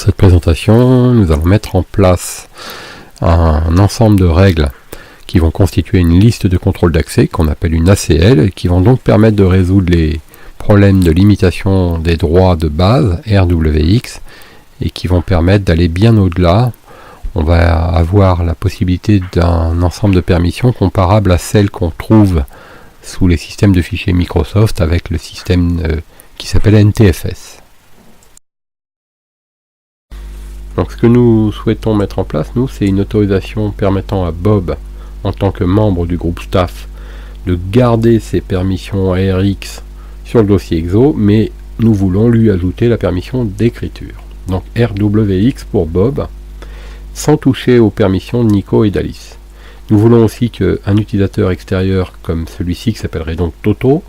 cette présentation, nous allons mettre en place un ensemble de règles qui vont constituer une liste de contrôle d'accès qu'on appelle une ACL et qui vont donc permettre de résoudre les problèmes de limitation des droits de base RWX et qui vont permettre d'aller bien au-delà. On va avoir la possibilité d'un ensemble de permissions comparable à celles qu'on trouve sous les systèmes de fichiers Microsoft avec le système qui s'appelle NTFS. Donc ce que nous souhaitons mettre en place, nous, c'est une autorisation permettant à Bob, en tant que membre du groupe staff, de garder ses permissions ARX sur le dossier EXO, mais nous voulons lui ajouter la permission d'écriture. Donc RWX pour Bob, sans toucher aux permissions de Nico et d'Alice. Nous voulons aussi qu'un utilisateur extérieur comme celui-ci, qui s'appellerait donc Toto,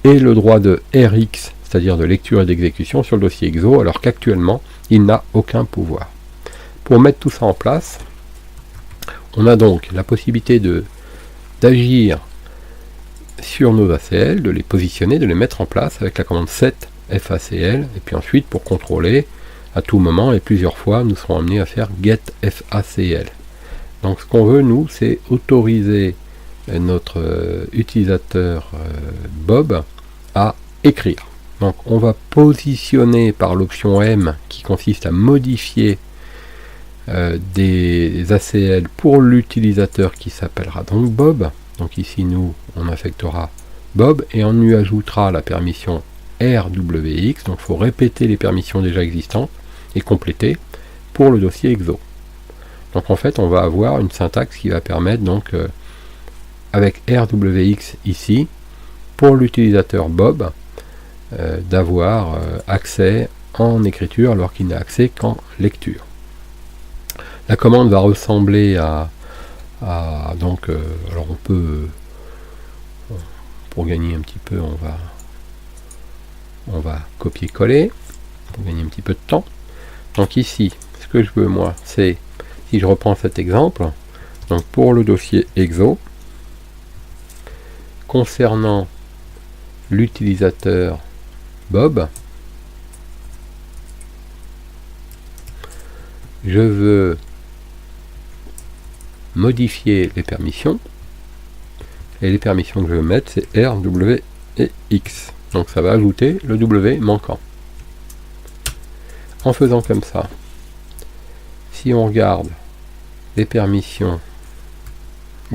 ait le droit de RX, c'est-à-dire de lecture et d'exécution sur le dossier EXO, alors qu'actuellement, il n'a aucun pouvoir. Pour mettre tout ça en place, on a donc la possibilité d'agir sur nos ACL, de les positionner, de les mettre en place avec la commande set FACL, et puis ensuite pour contrôler à tout moment et plusieurs fois, nous serons amenés à faire get FACL. Donc ce qu'on veut, nous, c'est autoriser notre utilisateur Bob à écrire. Donc on va positionner par l'option M qui consiste à modifier des ACL pour l'utilisateur qui s'appellera donc Bob. Donc ici nous on affectera Bob et on lui ajoutera la permission RWX. Donc il faut répéter les permissions déjà existantes et compléter pour le dossier EXO. Donc en fait on va avoir une syntaxe qui va permettre donc avec RWX ici pour l'utilisateur Bob d'avoir accès en écriture alors qu'il n'a accès qu'en lecture. La commande va ressembler à donc alors on peut pour gagner un petit peu on va copier-coller pour gagner un petit peu de temps. Donc ici ce que je veux moi c'est, si je reprends cet exemple, donc pour le dossier EXO concernant l'utilisateur Bob, je veux modifier les permissions et les permissions que je veux mettre c'est R, W et X. Donc ça va ajouter le W manquant. En faisant comme ça, si on regarde les permissions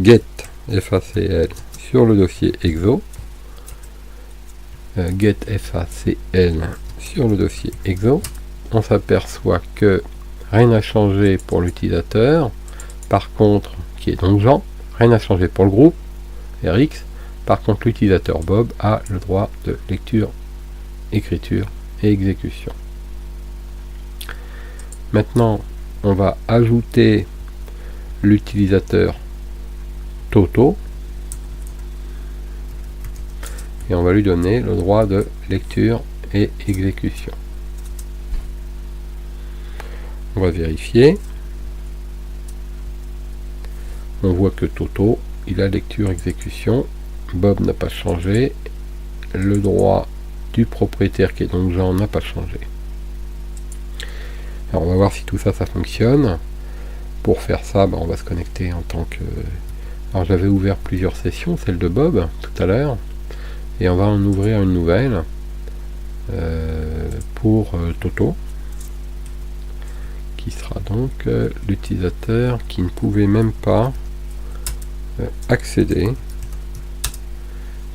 get FACL sur le dossier EXO, get FACL sur le dossier EXO, on s'aperçoit que rien n'a changé pour l'utilisateur, par contre, qui est donc Jean, rien n'a changé pour le groupe RX, par contre l'utilisateur Bob a le droit de lecture, écriture et exécution. Maintenant, on va ajouter l'utilisateur Toto et on va lui donner le droit de lecture et exécution. On va vérifier. On voit que Toto, il a lecture exécution. Bob n'a pas changé. Le droit du propriétaire qui est donc Jean n'a pas changé. Alors on va voir si tout ça fonctionne. Pour faire ça, on va se connecter en tant que... Alors j'avais ouvert plusieurs sessions, celle de Bob tout à l'heure. Et on va en ouvrir une nouvelle pour Toto, qui sera donc l'utilisateur qui ne pouvait même pas accéder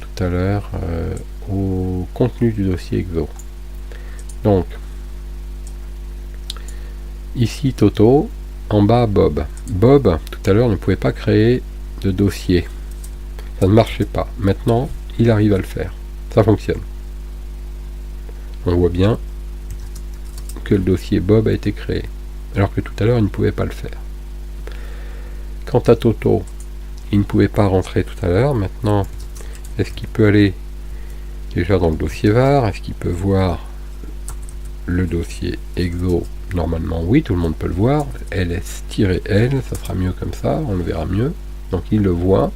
tout à l'heure au contenu du dossier EXO. Donc ici Toto, en bas Bob. Bob tout à l'heure ne pouvait pas créer de dossier, ça ne marchait pas. Maintenant il arrive à le faire, ça fonctionne. On voit bien que le dossier Bob a été créé, alors que tout à l'heure il ne pouvait pas le faire. Quant à Toto, il ne pouvait pas rentrer tout à l'heure. Maintenant, est-ce qu'il peut aller déjà dans le dossier var? Est-ce qu'il peut voir le dossier EXO? Normalement oui, tout le monde peut le voir. ls-l, ça sera mieux comme ça, on le verra mieux. Donc il le voit.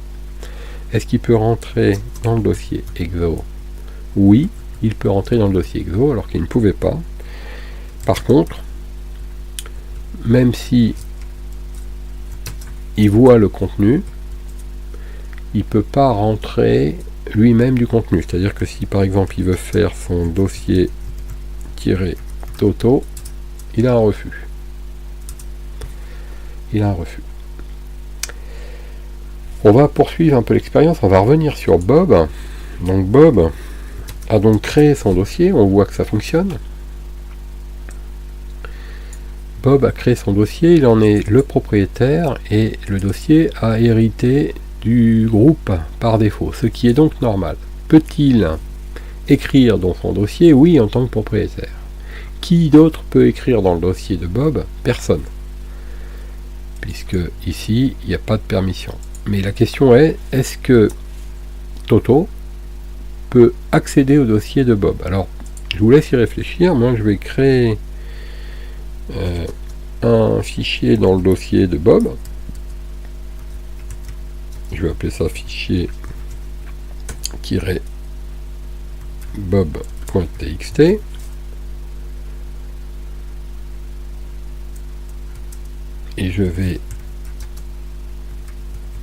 Est-ce qu'il peut rentrer dans le dossier EXO? Oui, il peut rentrer dans le dossier EXO alors qu'il ne pouvait pas. Par contre, même si il voit le contenu, il ne peut pas rentrer lui-même du contenu. C'est-à-dire que si par exemple il veut faire son dossier -toto, il a un refus. On va poursuivre un peu l'expérience, on va revenir sur Bob. Donc Bob a donc créé son dossier, on voit que ça fonctionne. Bob a créé son dossier, il en est le propriétaire et le dossier a hérité du groupe par défaut, ce qui est donc normal. Peut-il écrire dans son dossier? Oui, en tant que propriétaire. Qui d'autre peut écrire dans le dossier de Bob? Personne. Puisque ici, il n'y a pas de permission. Mais la question est, est-ce que Toto peut accéder au dossier de Bob? Alors, je vous laisse y réfléchir. Moi, je vais créer un fichier dans le dossier de Bob. Je vais appeler ça fichier-bob.txt. Et je vais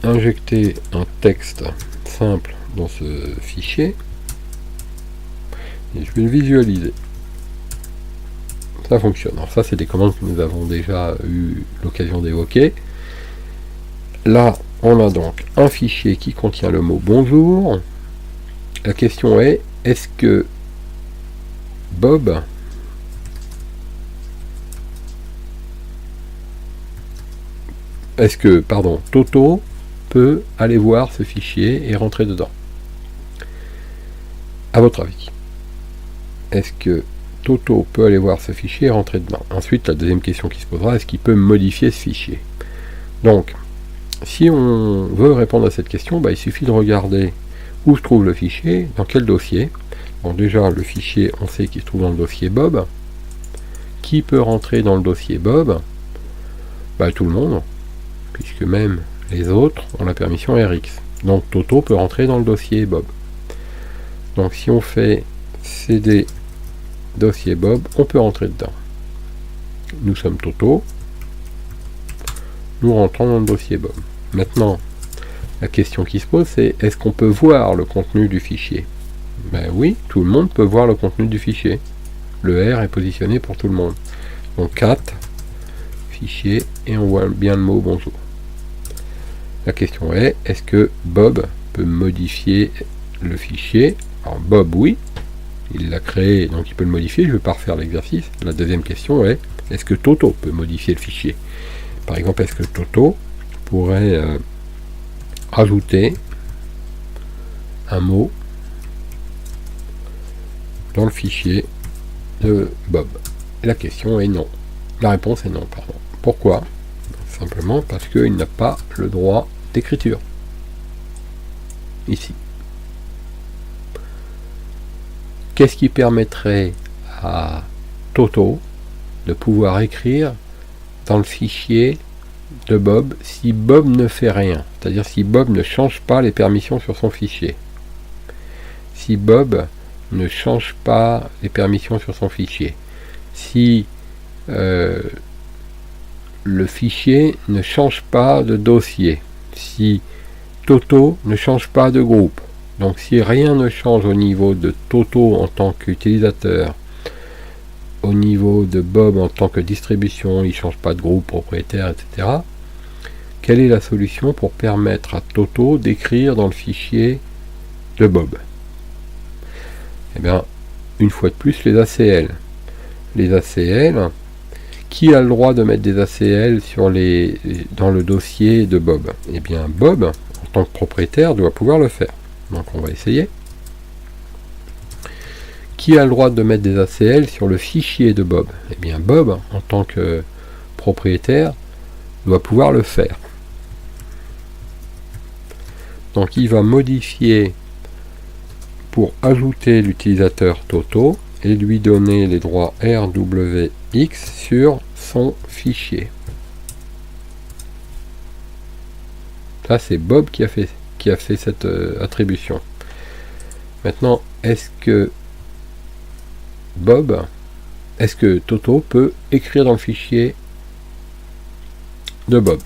injecter un texte simple dans ce fichier et je vais le visualiser. Ça fonctionne. Alors ça, c'est des commandes que nous avons déjà eu l'occasion d'évoquer. Là, on a donc un fichier qui contient le mot bonjour. La question est, est-ce que Toto peut aller voir ce fichier et rentrer dedans? À votre avis, est-ce que Toto peut aller voir ce fichier et rentrer dedans? Ensuite, la deuxième question qui se posera, est-ce qu'il peut modifier ce fichier? Donc, si on veut répondre à cette question, il suffit de regarder où se trouve le fichier, dans quel dossier. Bon, déjà, le fichier, on sait qu'il se trouve dans le dossier Bob. Qui peut rentrer dans le dossier Bob? Tout le monde, puisque même les autres ont la permission RX. Donc Toto peut rentrer dans le dossier Bob. Donc si on fait cd dossier Bob, on peut rentrer dedans. Nous sommes Toto. Nous rentrons dans le dossier Bob. Maintenant, la question qui se pose, c'est est-ce qu'on peut voir le contenu du fichier? Oui, tout le monde peut voir le contenu du fichier. Le R est positionné pour tout le monde. Donc 4 fichier et on voit bien le mot bonjour. La question est, est-ce que Bob peut modifier le fichier? Alors Bob, oui, il l'a créé, donc il peut le modifier. Je ne vais pas refaire l'exercice. La deuxième question est, est-ce que Toto peut modifier le fichier? Par exemple, est-ce que Toto pourrait rajouter un mot dans le fichier de Bob? La question est non. La réponse est non, pardon. Pourquoi? Simplement parce qu'il n'a pas le droit d'écriture. Ici. Qu'est-ce qui permettrait à Toto de pouvoir écrire dans le fichier de Bob si Bob ne fait rien? C'est-à-dire si Bob ne change pas les permissions sur son fichier. Si Bob ne change pas les permissions sur son fichier. Si le fichier ne change pas de dossier, si Toto ne change pas de groupe. Donc si rien ne change au niveau de Toto en tant qu'utilisateur, au niveau de Bob en tant que distribution, il ne change pas de groupe, propriétaire, etc. Quelle est la solution pour permettre à Toto d'écrire dans le fichier de Bob? Eh bien, une fois de plus, les ACL. Les ACL, qui a le droit de mettre des ACL dans le dossier de Bob? Eh bien, Bob, en tant que propriétaire, doit pouvoir le faire. Donc, on va essayer. Qui a le droit de mettre des ACL sur le fichier de Bob? Eh bien, Bob, en tant que propriétaire, doit pouvoir le faire. Donc, il va modifier pour ajouter l'utilisateur Toto et lui donner les droits RWX sur son fichier. Ça, c'est Bob qui a fait cette attribution. Maintenant, est-ce que Toto peut écrire dans le fichier de Bob.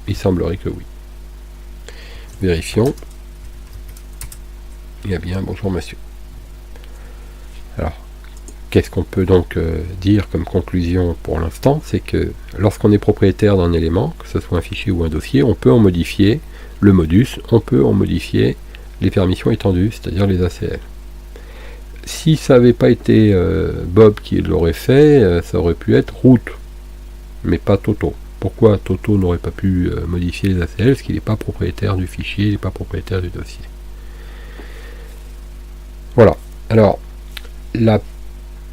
Il semblerait que oui. Vérifions. Eh bien, bonjour monsieur. Alors, qu'est-ce qu'on peut donc dire comme conclusion pour l'instant? C'est que lorsqu'on est propriétaire d'un élément, que ce soit un fichier ou un dossier, on peut en modifier le modus, on peut en modifier les permissions étendues, c'est-à-dire les ACL. Si ça n'avait pas été Bob qui l'aurait fait, ça aurait pu être root, mais pas Toto. Pourquoi Toto n'aurait pas pu modifier les ACL? Parce qu'il n'est pas propriétaire du fichier, il n'est pas propriétaire du dossier. Voilà. Alors, la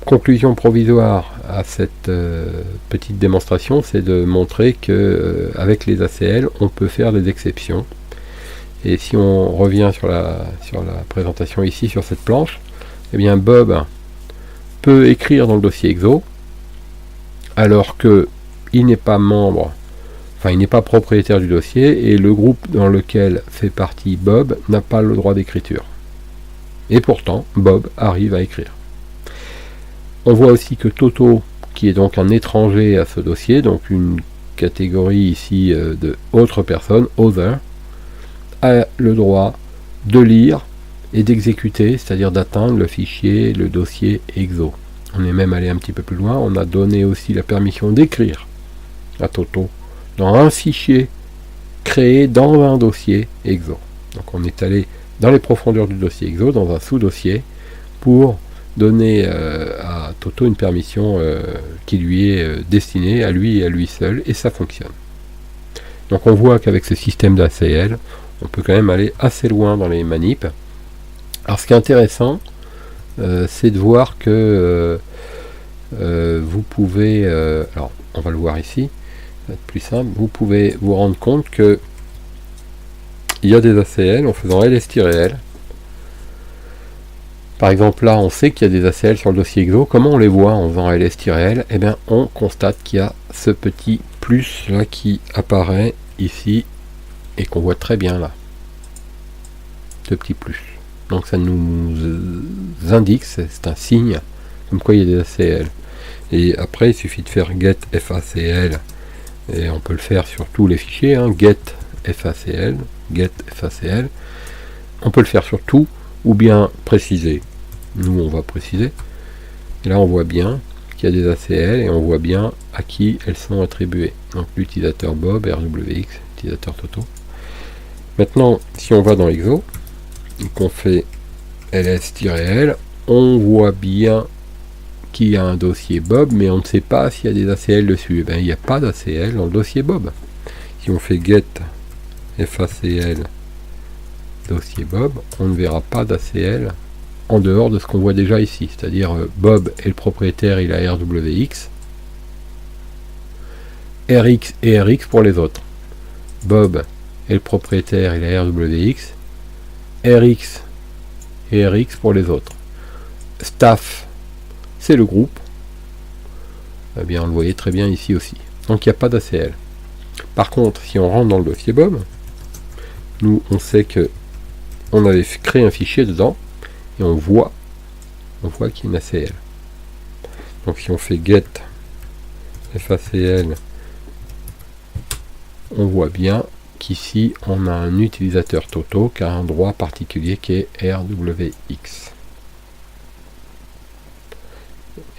conclusion provisoire à cette petite démonstration, c'est de montrer que avec les ACL, on peut faire des exceptions. Et si on revient sur la présentation ici, sur cette planche, eh bien Bob peut écrire dans le dossier exo, alors que il n'est pas membre, enfin il n'est pas propriétaire du dossier, et le groupe dans lequel fait partie Bob n'a pas le droit d'écriture. Et pourtant, Bob arrive à écrire. On voit aussi que Toto, qui est donc un étranger à ce dossier, donc une catégorie ici de autre personne, other, a le droit de lire et d'exécuter, c'est-à-dire d'atteindre le fichier, le dossier exo. On est même allé un petit peu plus loin, on a donné aussi la permission d'écrire à Toto dans un fichier créé dans un dossier exo. Donc on est allé dans les profondeurs du dossier exo, dans un sous-dossier, pour donner à Toto une permission qui lui est destinée à lui et à lui seul, et ça fonctionne. Donc on voit qu'avec ce système d'ACL, on peut quand même aller assez loin dans les manips. Alors ce qui est intéressant, c'est de voir que vous pouvez, alors on va le voir ici, ça va être plus simple, vous pouvez vous rendre compte que il y a des ACL en faisant ls-l. Par exemple là on sait qu'il y a des ACL sur le dossier exo. Comment on les voit en faisant ls-l? Eh bien on constate qu'il y a ce petit plus là qui apparaît ici et qu'on voit très bien là, ce petit plus. Donc ça nous indique, c'est un signe comme quoi il y a des ACL. Et après il suffit de faire get facl, et on peut le faire sur tous les fichiers, hein, get facl, on peut le faire sur tout, ou bien préciser. Nous on va préciser, et là on voit bien qu'il y a des ACL et on voit bien à qui elles sont attribuées. Donc l'utilisateur Bob, RWX, utilisateur Toto. Maintenant si on va dans l'exo et qu'on fait ls-l, on voit bien qu'il y a un dossier Bob, mais on ne sait pas s'il y a des ACL dessus. Eh bien, il n'y a pas d'ACL dans le dossier Bob. Si on fait get facl dossier Bob, on ne verra pas d'ACL en dehors de ce qu'on voit déjà ici, c'est-à-dire Bob est le propriétaire, il a RWX, RX et RX pour les autres. Bob est le propriétaire, il a RWX, RX et RX pour les autres. Staff, c'est le groupe. Eh bien, on le voyait très bien ici aussi. Donc, il n'y a pas d'ACL. Par contre, si on rentre dans le dossier Bob, nous, on sait que on avait créé un fichier dedans et on voit qu'il y a une ACL. Donc, si on fait get facl, on voit bien qu'ici, on a un utilisateur Toto qui a un droit particulier qui est RWX.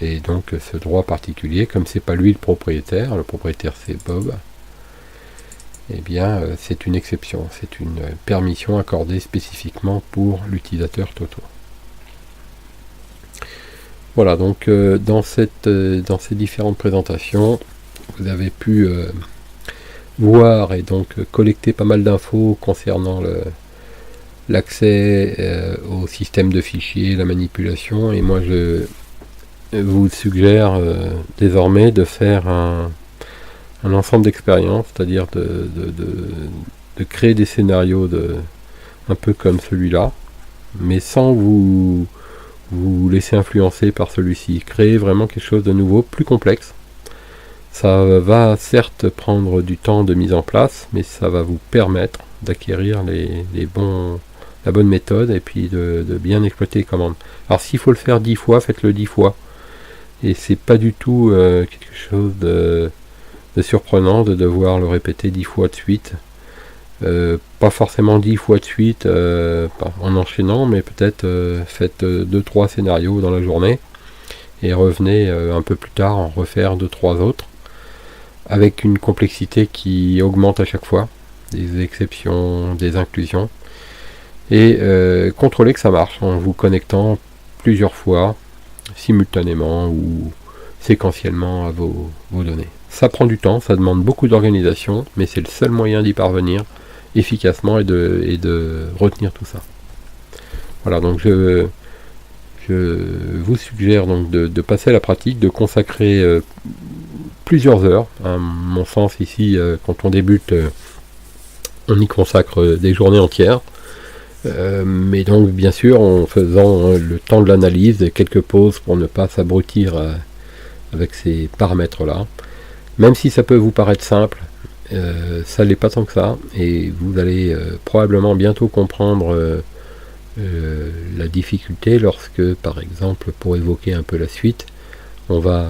Et donc ce droit particulier, comme c'est pas lui le propriétaire c'est Bob, eh bien c'est une exception, c'est une permission accordée spécifiquement pour l'utilisateur Toto. Voilà, donc dans ces différentes présentations, vous avez pu voir et donc collecter pas mal d'infos concernant l'accès au système de fichiers, la manipulation, et moi je vous suggère désormais de faire un ensemble d'expériences, c'est-à-dire de créer des scénarios un peu comme celui-là, mais sans vous laisser influencer par celui-ci. Créer vraiment quelque chose de nouveau, plus complexe. Ça va certes prendre du temps de mise en place, mais ça va vous permettre d'acquérir la bonne méthode et puis de bien exploiter les commandes. Alors s'il faut le faire 10 fois, faites-le 10 fois. Et c'est pas du tout quelque chose de surprenant de devoir le répéter 10 fois de suite. Pas forcément 10 fois de suite en enchaînant, mais peut-être faites 2-3 scénarios dans la journée et revenez un peu plus tard en refaire 2-3 autres, avec une complexité qui augmente à chaque fois, des exceptions, des inclusions, et contrôlez que ça marche en vous connectant plusieurs fois simultanément ou séquentiellement à vos données. Ça prend du temps, ça demande beaucoup d'organisation, mais c'est le seul moyen d'y parvenir efficacement et de retenir tout ça. Voilà, donc je vous suggère donc de passer à la pratique, de consacrer plusieurs heures. À mon sens ici, quand on débute, on y consacre des journées entières. Mais donc bien sûr en faisant le temps de l'analyse et quelques pauses pour ne pas s'abrutir avec ces paramètres là, même si ça peut vous paraître simple, ça l'est pas tant que ça, et vous allez probablement bientôt comprendre la difficulté lorsque, par exemple, pour évoquer un peu la suite, on va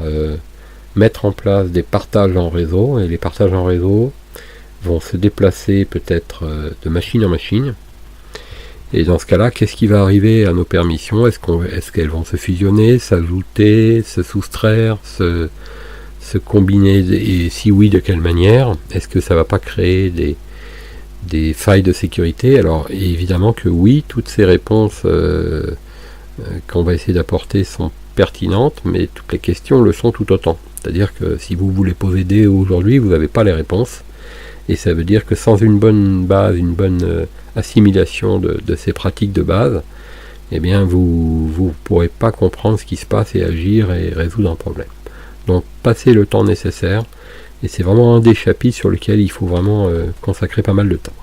mettre en place des partages en réseau, et les partages en réseau vont se déplacer peut-être de machine en machine. Et dans ce cas-là, qu'est-ce qui va arriver à nos permissions? Est-ce qu'elles vont se fusionner, s'ajouter, se soustraire, se combiner, et si oui, de quelle manière? Est-ce que ça va pas créer des failles de sécurité? Alors évidemment que oui, toutes ces réponses qu'on va essayer d'apporter sont pertinentes, mais toutes les questions le sont tout autant. C'est-à-dire que si vous voulez poser des aujourd'hui, vous n'avez pas les réponses. Et ça veut dire que sans une bonne base, une bonne assimilation de ces pratiques de base, eh bien vous ne pourrez pas comprendre ce qui se passe et agir et résoudre un problème. Donc passez le temps nécessaire, et c'est vraiment un des chapitres sur lequel il faut vraiment consacrer pas mal de temps.